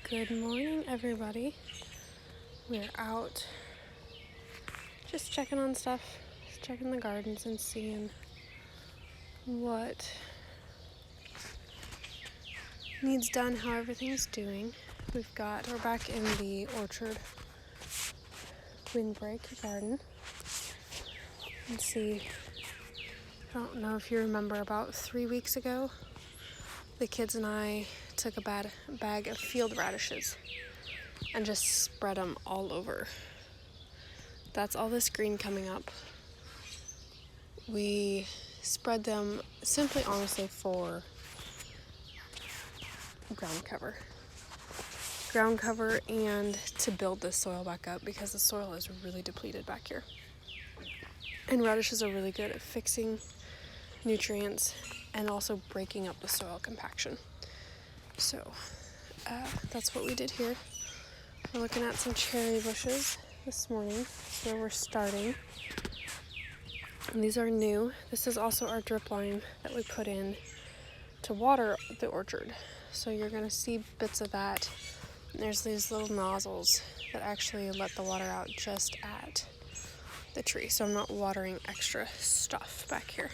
Good morning, everybody. We're out just checking on stuff, just checking the gardens and seeing what needs done, how everything's doing. We're back in the orchard windbreak garden. And see, I don't know if you remember, about 3 weeks ago, the kids and I took a bag of field radishes and just spread them all over. That's all this green coming up. We spread them simply, honestly, for ground cover and to build the soil back up, because the soil is really depleted back here. And radishes are really good at fixing nutrients and also breaking up the soil compaction. So that's what we did here. We're looking at some cherry bushes this morning. That's where we're starting. And these are new. This is also our drip line that we put in to water the orchard. So you're going to see bits of that. And there's these little nozzles that actually let the water out just at the tree. So I'm not watering extra stuff back here.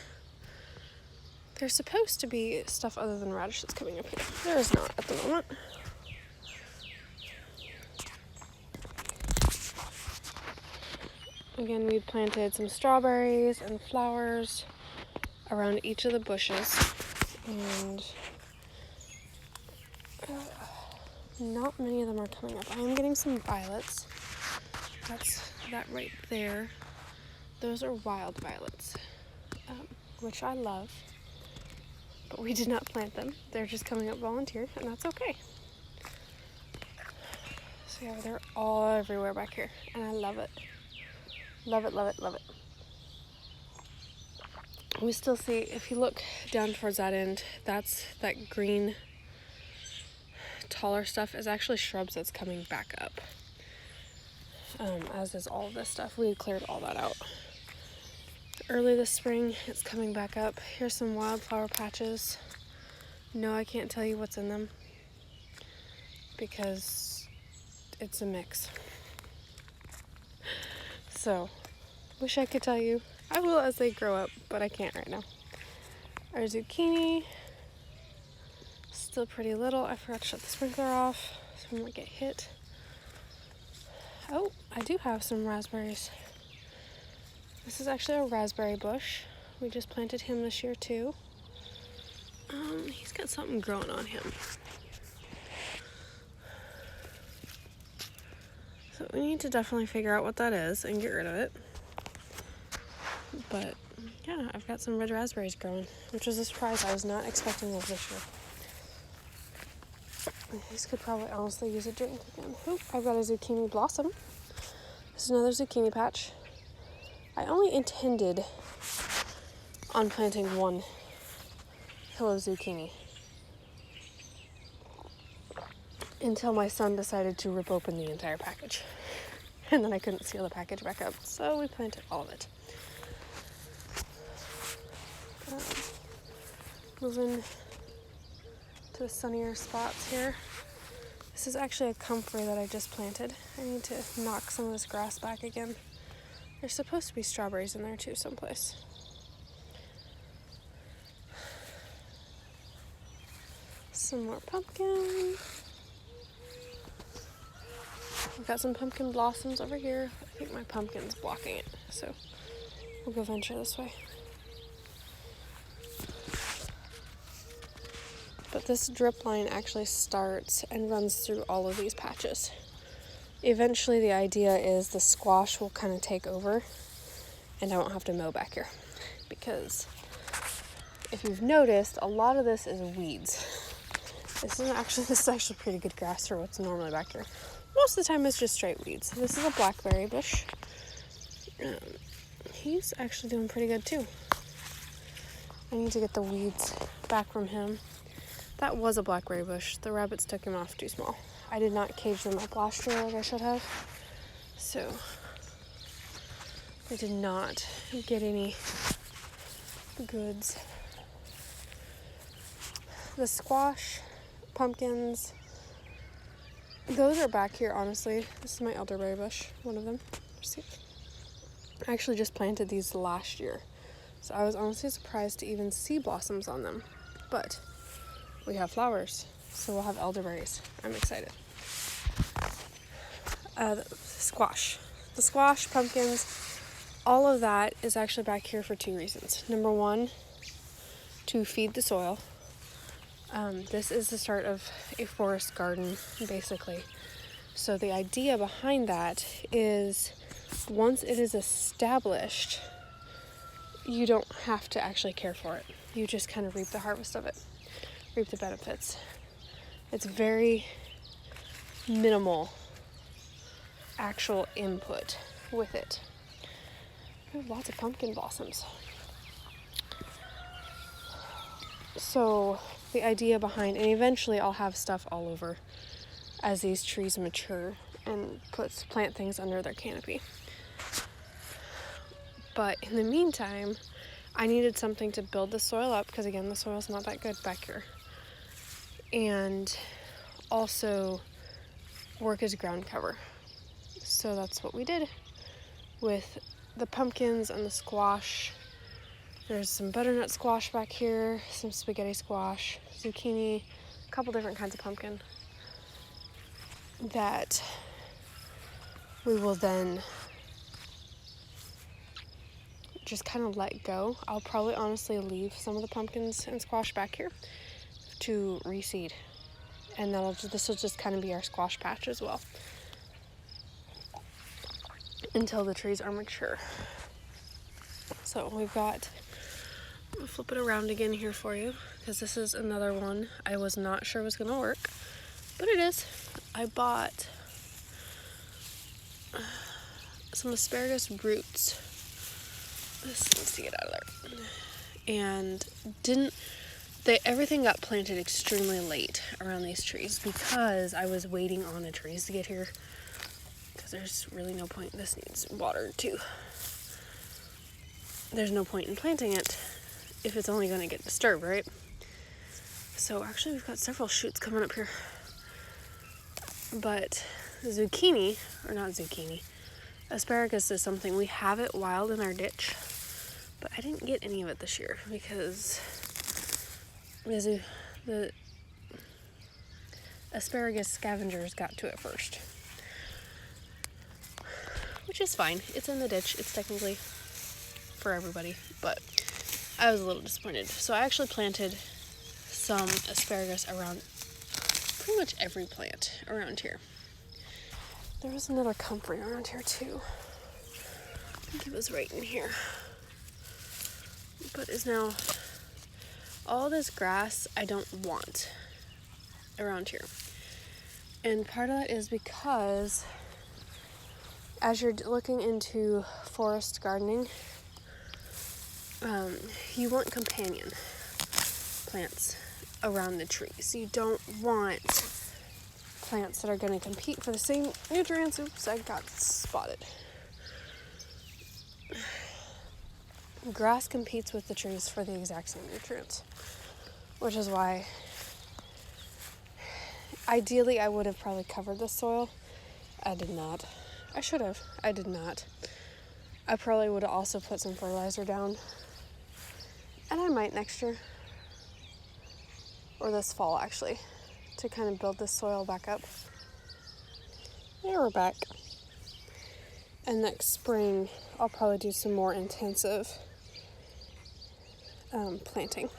There's supposed to be stuff other than radishes coming up here. There is not at the moment. Again, we planted some strawberries and flowers around each of the bushes, and not many of them are coming up. I am getting some violets. That's that right there. Those are wild violets, which I love, but we did not plant them. They're just coming up volunteer, and that's okay. So yeah, they're all everywhere back here, and I love it. Love it, love it, love it. We still see, if you look down towards that end, that green, taller stuff is actually shrubs that's coming back up. As is all of this stuff. We cleared all that out early this spring. It's coming back up. Here's some wildflower patches. No, I can't tell you what's in them because it's a mix. So, wish I could tell you. I will as they grow up, but I can't right now. Our zucchini, still pretty little. I forgot to shut the sprinkler off, so I might get hit. Oh, I do have some raspberries. This is actually a raspberry bush. We just planted him this year too. He's got something growing on him. So we need to definitely figure out what that is and get rid of it. But yeah, I've got some red raspberries growing, which was a surprise. I was not expecting those this year. These could probably honestly use a drink again. Oop, I've got a zucchini blossom. This is another zucchini patch. I only intended on planting 1 hill of zucchini until my son decided to rip open the entire package. And then I couldn't seal the package back up, so we planted all of it. Moving to the sunnier spots here. This is actually a comfrey that I just planted. I need to knock some of this grass back again. There's supposed to be strawberries in there too someplace. Some more pumpkin. We've got some pumpkin blossoms over here. I think my pumpkin's blocking it, so we'll go venture this way. But this drip line actually starts and runs through all of these patches. Eventually the idea is the squash will kind of take over and I won't have to mow back here. Because if you've noticed, a lot of this is weeds. This is actually pretty good grass for what's normally back here. Most of the time it's just straight weeds. This is a blackberry bush. He's actually doing pretty good too. I need to get the weeds back from him. That was a blackberry bush. The rabbits took him off too small. I did not cage them up last year like I should have. So I did not get any goods. The squash, pumpkins, those are back here, honestly. This is my elderberry bush, one of them. See? I actually just planted these last year, so I was honestly surprised to even see blossoms on them. But we have flowers, so we'll have elderberries. I'm excited. The squash, pumpkins, all of that is actually back here for 2 reasons. Number one, to feed the soil. This is the start of a forest garden, basically. So the idea behind that is once it is established, you don't have to actually care for it. You just kind of reap the harvest of it, reap the benefits. It's very minimal actual input with it. We have lots of pumpkin blossoms. So the idea behind, and eventually I'll have stuff all over as these trees mature and plant things under their canopy. But in the meantime, I needed something to build the soil up because, again, the soil's not that good back here. And also work as ground cover. So that's what we did with the pumpkins and the squash. There's some butternut squash back here, some spaghetti squash, zucchini, a couple different kinds of pumpkin that we will then just kind of let go. I'll probably honestly leave some of the pumpkins and squash back here to reseed, and this will just kind of be our squash patch as well until the trees are mature. So we've got, I'll flip it around again here for you because this is another one I was not sure was going to work, but it is. I bought some asparagus roots. This needs to get out of there. And everything got planted extremely late around these trees because I was waiting on the trees to get here. Because there's really no point. This needs water too. There's no point in planting it if it's only going to get disturbed, right? So actually we've got several shoots coming up here. But asparagus is something, we have it wild in our ditch, but I didn't get any of it this year because the asparagus scavengers got to it first. Which is fine. It's in the ditch. It's technically for everybody, but I was a little disappointed. So I actually planted some asparagus around pretty much every plant around here. There was another comfrey around here too. I think it was right in here. But is now all this grass I don't want around here. And part of that is because as you're looking into forest gardening, you want companion plants around the trees. You don't want plants that are going to compete for the same nutrients. Oops, I got spotted. Grass competes with the trees for the exact same nutrients, which is why ideally I would have probably covered the soil. I did not. I should have. I did not. I probably would have also put some fertilizer down, and I might next year, or this fall actually, to kind of build this soil back up. Yeah, we're back. And next spring, I'll probably do some more intensive planting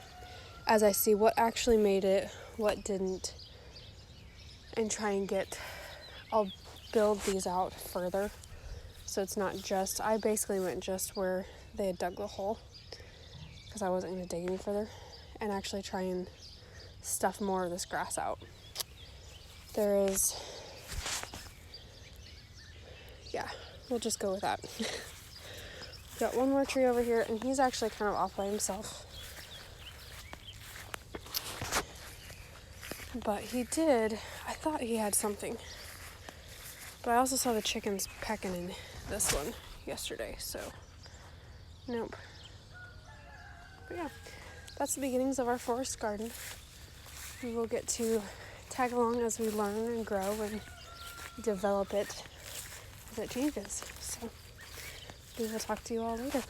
as I see what actually made it, what didn't, and try and I'll build these out further. So it's not just, I basically went just where they had dug the hole because I wasn't going to dig any further, and actually try and stuff more of this grass out. We'll just go with that. We've got one more tree over here, and he's actually kind of off by himself. But I thought he had something. But I also saw the chickens pecking in this one yesterday, so nope. But yeah, that's the beginnings of our forest garden. We will get to tag along as we learn and grow and develop it as it changes. So we will talk to you all later.